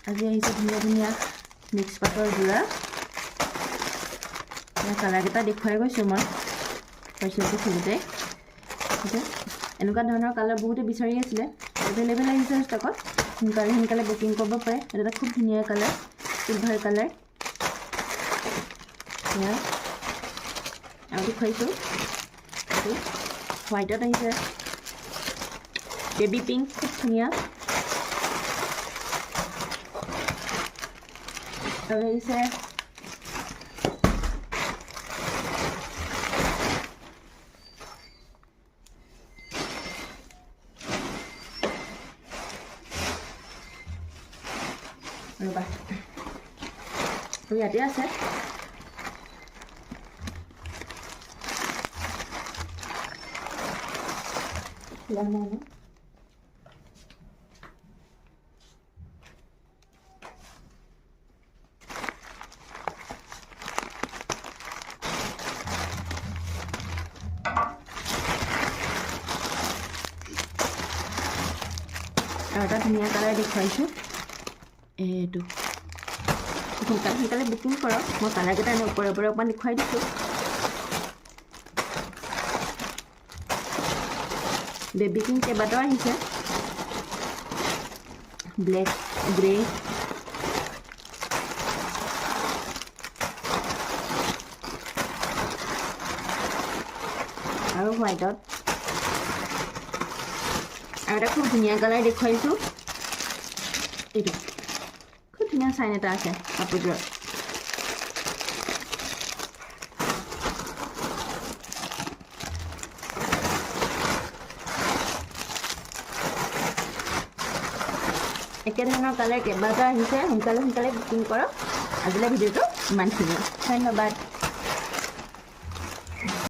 আজি আহিছে ধুনীয়া ধুনীয়া মিক্স পাটৰ যোৰা কালাৰকেইটা দেখুৱাই গৈছোঁ মই পাৰ্চেলটো খোলোঁতে এনেকুৱা ধৰণৰ কালাৰ বহুতে বিচাৰি আছিলে এভেইলেবল আহিছে ষ্টকত সোনকালে বুকিং কৰিব পাৰে এটা খুব ধুনীয়া কালাৰ চিলভাৰ কালাৰ আৰু দেখুৱাইছোঁ হোৱাইটত আহিছে বেবী পিংক খুব ধুনীয়া আৰু আহিছে ৰ'বা আৰু ইয়াতে আছে আৰু এটা ধুনীয়া কালাৰ দেখুৱাইছোঁ এইটো সোনকালে বুকিং কৰক মই কালাৰকেইটা এনে ওপৰে অকণমান দেখুৱাই দিছোঁ বেবী পিংক কেইবাটাও আহিছে ব্লেক গ্ৰে আৰু হোৱাইটত আৰু এটা খুব ধুনীয়া কালাৰ দেখুৱাইছোঁ এইটো খুব ধুনীয়া চাইন এটা আছে কাপোৰযোৰত একেধৰণৰ কালাৰ কেইবাটাও আহিছে সোনকালে বুকিং কৰক আজিলৈ ভিডিঅ'টো ইমানখিনিয়ে ধন্যবাদ